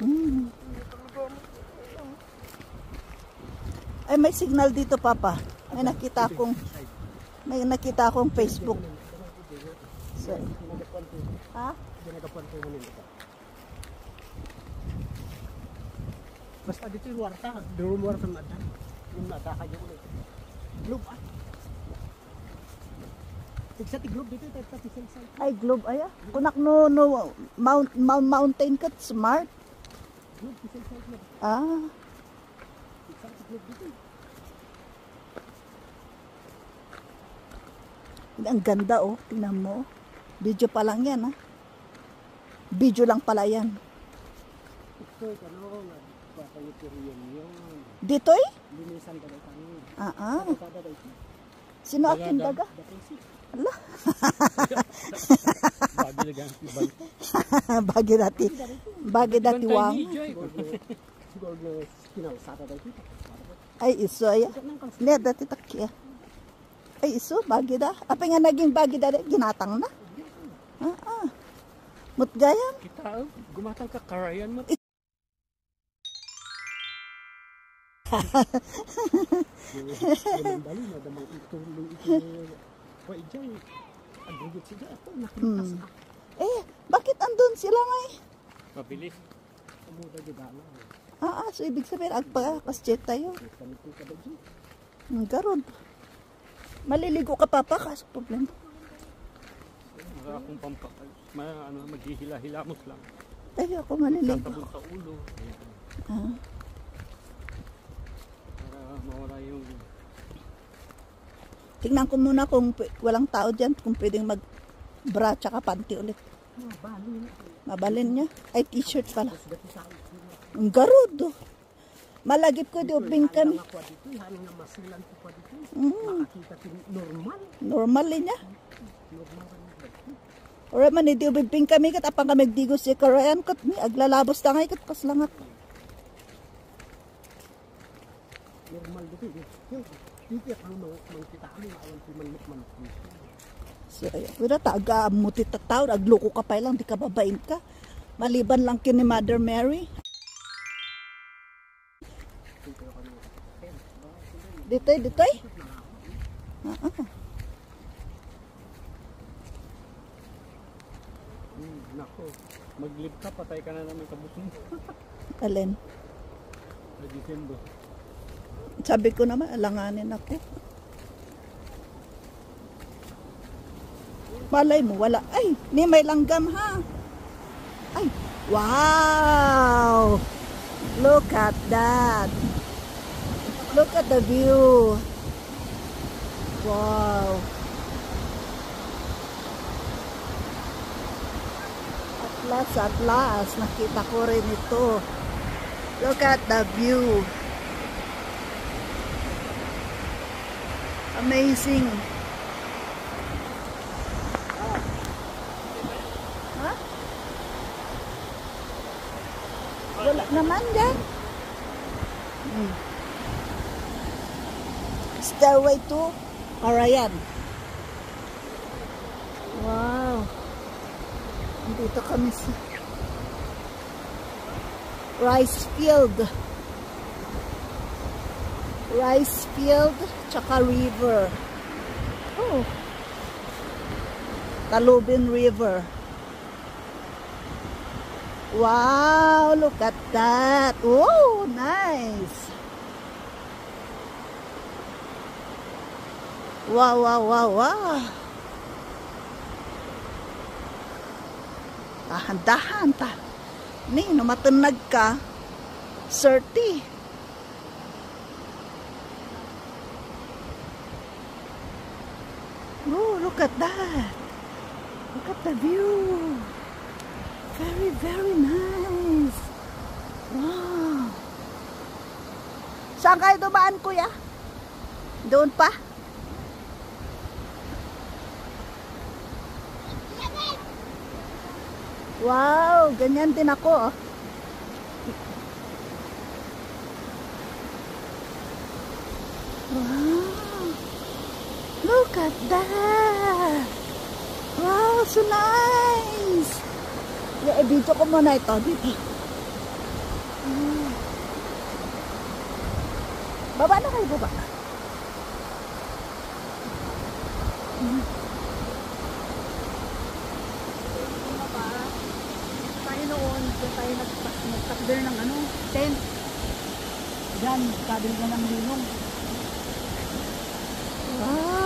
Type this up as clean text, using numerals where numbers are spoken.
Mm. Ay, may signal dito, Papa. May nakita akong Facebook. So, ha? Basta dito yung warta. Doon warta na dyan. Yung nadakay yung ulit. Globe ah. Tigsati globe dito. Ay, globe aya. Kunak no mountain cut smart. Globe, pisay-say na. Ah. Tigsati globe dito. Ang ganda oh. Tingnan mo. Video pa lang yan ha. Video lang pala yan. Ito, ano, nagpapayutiriyan yun. Dito eh? Linisan ka daw kami. Ah. Kada daw ito. Sino akin daga? Allah. Bagi dati wang. Ay iso ay. Ne dati takya. Ay iso bagi da. Apa nga naging bagi da ginatang na? Ah. Mutgayam. Kita gumatang ka karayan mo. Dali na damang itulong ito. Pwede agrigit siya ito. Nakalipas na. Eh, bakit andun sila ngay? Mabilis. Umuda di dala. So ibig sabihin, agpa-kasjet tayo. Garod. Maliligo ka, Papa, kaso problema. Wala akong maghihila-hilamos lang. Ay, ako maliligo. Tatabon sa ulo. Para mawala yung... Tingnan ko muna kung walang tao dyan, kung pwedeng mag-bra tsaka panty ulit. Mabalin niya. Ay, t-shirt pala. Ang garod. Malagip ko di ubing kami. Normal niya. Ora man di ubing kami kat apang kami digos si Korean kat ni aglalabos tangay kat kaslangat. Normal dito. Dito ano kita kami awan ti manok. Siya, wala taga muti tataw, agloko ka pa lang, di ka babain ka. Maliban lang kini Mother Mary. Ditoy. Nako, maglib ka, patay ka na naman kabusong. Alin? Sa December. Sabi ko naman, alanganin ako. Malay mo, wala. Ay, ni may langgam ha. Ay, wow! Look at that. Look at the view. Wow. At last, nakita ko rin ito. Look at the view. Amazing. Ha? Wala naman dyan. Stairway to Arayan. Wow. Dito kami sa rice field tsaka river. Oh. Talubin River. Wow, look at that. Oh, nice. Wow. Dahan-dahan ta. Ni, numatunag ka. 30. Oh, look at that. Look at the view. Very, very nice. Wow. Saan kayo dumaan, kuya? Doon pa? Wow, ganyan din ako. Wow. Look at that. Wow, so nice. I-video ko muna ito dito. Baba na kayo, baba. Tayo noon, kaya tayo nagtakder ng ano, tent. Diyan, kabil ka ng linong. Ah,